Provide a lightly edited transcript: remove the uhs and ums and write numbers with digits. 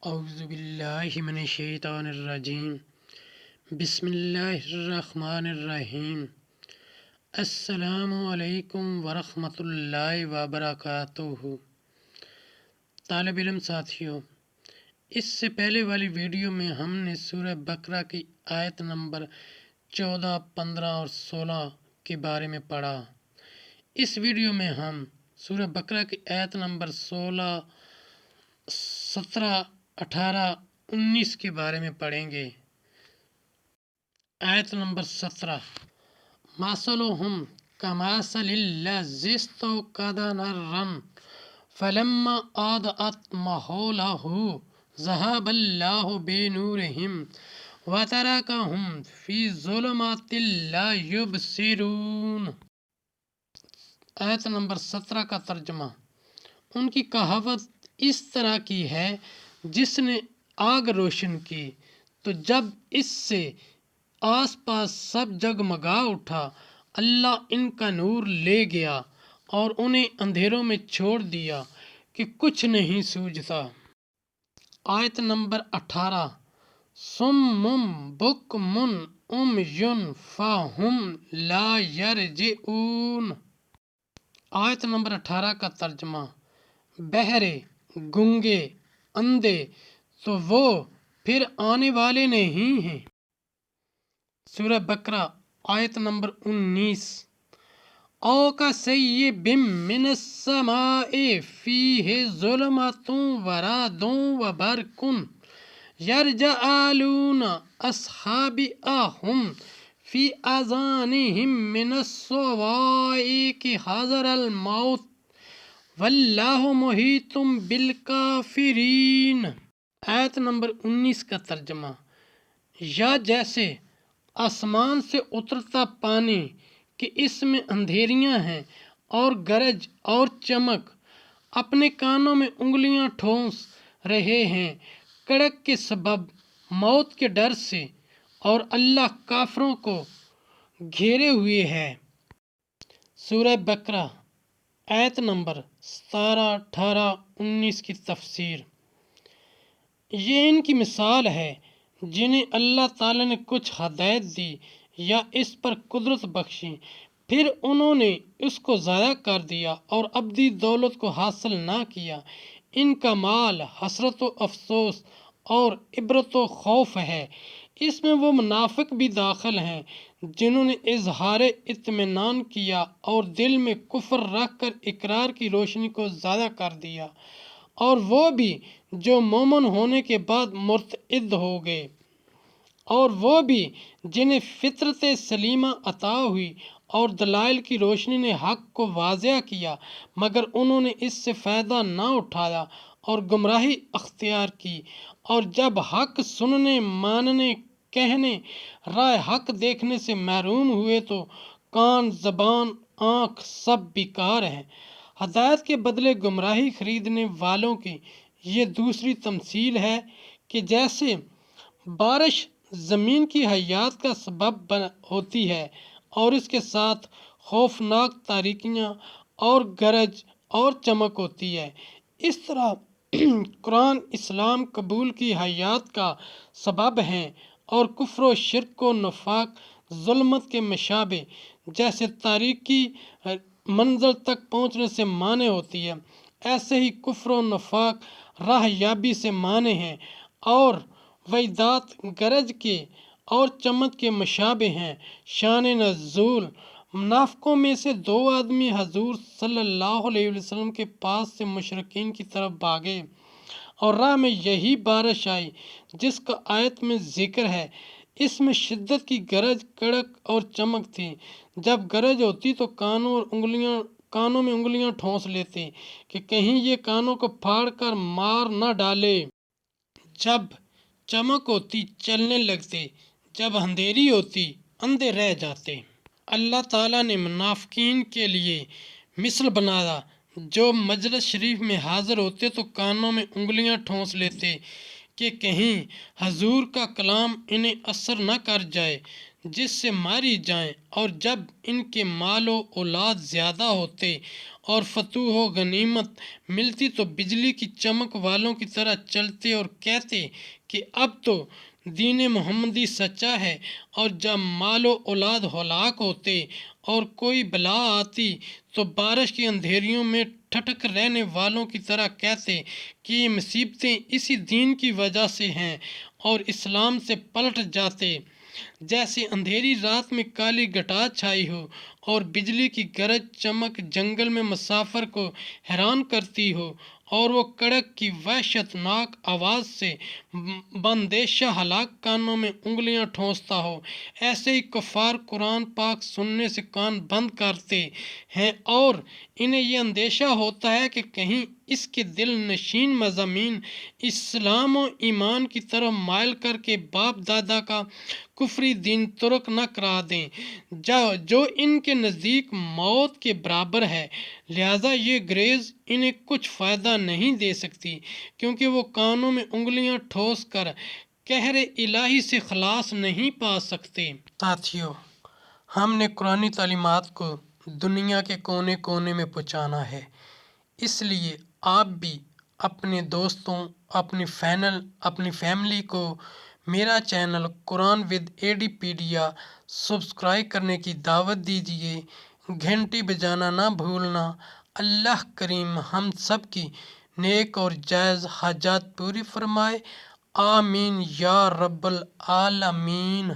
اعوذ باللہ من الشیطان الرجیم بسم اللہ الرحمن الرحیم السلام علیکم ورحمۃ اللہ وبرکاتہ۔ طالب علم ساتھیوں، اس سے پہلے والی ویڈیو میں ہم نے سورہ بقرہ کی آیت نمبر 14، 15 اور 16 کے بارے میں پڑھا۔ اس ویڈیو میں ہم سورہ بقرہ کی آیت نمبر 16، 17، 18، 19 کے بارے میں پڑھیں گے۔ آیت نمبر 17، مثلهم كمثل الذي استوقد نارا فلما أضاءت ما حوله ذهب الله بنورهم وتركهم في ظلمات لا يبصرون۔ آیت نمبر 17 کا ترجمہ۔ ان کی کہاوت اس طرح کی ہے، جس نے آگ روشن کی تو جب اس سے آس پاس سب جگمگا اٹھا، اللہ ان کا نور لے گیا اور انہیں اندھیروں میں چھوڑ دیا کہ کچھ نہیں سوجھتا۔ آیت نمبر 18، صم بکم عمی فہم لا یرجعون۔ آیت نمبر 18 کا ترجمہ۔ بہرے، گونگے، اندھے تو وہ پھر آنے والے نہیں ہیں۔ سورہ بقرہ آیت نمبر 19، او کصیب من السماء فیہ ظلمات ورعد وبرق یجعلون اصابعہم فی آذانہم من الصواعق حذر الموت واللہ محیط بالکافرین۔ آیت نمبر 19 کا ترجمہ۔ یا جیسے آسمان سے اترتا پانی کہ اس میں اندھیریاں ہیں اور گرج اور چمک، اپنے کانوں میں انگلیاں ٹھونس رہے ہیں کڑک کے سبب، موت کے ڈر سے، اور اللہ کافروں کو گھیرے ہوئے ہے۔ سورہ بقرہ آیت نمبر 17، 18، 19 کی تفسیر۔ یہ ان کی مثال ہے جنہیں اللہ تعالیٰ نے کچھ ہدایت دی یا اس پر قدرت بخشی، پھر انہوں نے اس کو ضائع کر دیا اور ابدی دولت کو حاصل نہ کیا۔ ان کا مال حسرت و افسوس اور عبرت و خوف ہے۔ اس میں وہ منافق بھی داخل ہیں جنہوں نے اظہار اطمینان کیا اور دل میں کفر رکھ کر اقرار کی روشنی کو ضائع کر دیا، اور وہ بھی جو مومن ہونے کے بعد مرتد ہو گئے، اور وہ بھی جنہیں فطرت سلیمہ عطا ہوئی اور دلائل کی روشنی نے حق کو واضح کیا، مگر انہوں نے اس سے فائدہ نہ اٹھایا اور گمراہی اختیار کی، اور جب حق سننے، ماننے، کہنے، راہ حق دیکھنے سے محروم ہوئے تو کان، زبان، آنکھ سب بیکار ہیں۔ ہدایت کے بدلے گمراہی خریدنے والوں کی یہ دوسری تمثیل ہے کہ جیسے بارش زمین کی حیات کا سبب ہوتی ہے اور اس کے ساتھ خوفناک تاریکیاں اور گرج اور چمک ہوتی ہے، اس طرح قرآن اسلام قبول کی حیات کا سبب ہیں اور کفر و شرک و نفاق ظلمت کے مشابہ جیسے تاریکی منزل تک پہنچنے سے مانع ہوتی ہے، ایسے ہی کفر و نفاق راہ یابی سے مانع ہیں، اور وعیدات گرج کے اور چمک کے مشابہ ہیں۔ شان نزول: منافقوں میں سے 2 آدمی حضور صلی اللہ علیہ وسلم کے پاس سے مشرکین کی طرف بھاگے، اور راہ میں یہی بارش آئی جس کا آیت میں ذکر ہے۔ اس میں شدت کی گرج، کڑک اور چمک تھی۔ جب گرج ہوتی تو کانوں میں انگلیاں ٹھونس لیتے کہ کہیں یہ کانوں کو پھاڑ کر مار نہ ڈالے۔ جب چمک ہوتی چلنے لگتے، جب اندھیری ہوتی اندھے رہ جاتے۔ اللہ تعالیٰ نے منافقین کے لیے مثل بنایا، جو مجلس شریف میں حاضر ہوتے تو کانوں میں انگلیاں ٹھونس لیتے کہ کہیں حضور کا کلام انہیں اثر نہ کر جائے۔ جس سے ماری جائیں، اور جب ان کے مال و اولاد زیادہ ہوتے اور فتوح و غنیمت ملتی تو بجلی کی چمک والوں کی طرح چلتے اور کہتے کہ اب تو دین محمدی سچا ہے، اور جب مال و اولاد ہلاک ہوتے اور کوئی بلا آتی تو بارش کی اندھیریوں میں ٹھٹک رہنے والوں کی طرح کہتے کہ یہ مصیبتیں اسی دین کی وجہ سے ہیں، اور اسلام سے پلٹ جاتے۔ جیسے اندھیری رات میں کالی گھٹا چھائی ہو اور بجلی کی گرج چمک جنگل میں مسافر کو حیران کرتی ہو، اور وہ کڑک کی وحشت ناک آواز سے بندیشہ ہلاک کانوں میں انگلیاں ٹھونستا ہو، ایسے ہی کفار قرآن پاک سننے سے کان بند کرتے ہیں، اور انہیں یہ اندیشہ ہوتا ہے کہ کہیں اس کے دل نشین مضامین اسلام و ایمان کی طرف مائل کر کے باپ دادا کا کفری دین ترک نہ کرا دیں، جو ان کے نزدیک موت کے برابر ہے۔ لہذا یہ گریز انہیں کچھ فائدہ نہیں دے سکتی، کیونکہ وہ کانوں میں انگلیاں ٹھوس کر قہر الہی سے خلاص نہیں پا سکتے۔ ساتھیو، ہم نے قرآنی تعلیمات کو دنیا کے کونے کونے میں پہنچانا ہے، اس لیے آپ بھی اپنے دوستوں، اپنی فیملی کو میرا چینل قرآن ود ایڈی پیڈیا سبسکرائب کرنے کی دعوت دیجیے، گھنٹی بجانا نہ بھولنا۔ اللہ کریم ہم سب کی نیک اور جائز حاجات پوری فرمائے، آمین یا رب العالمین۔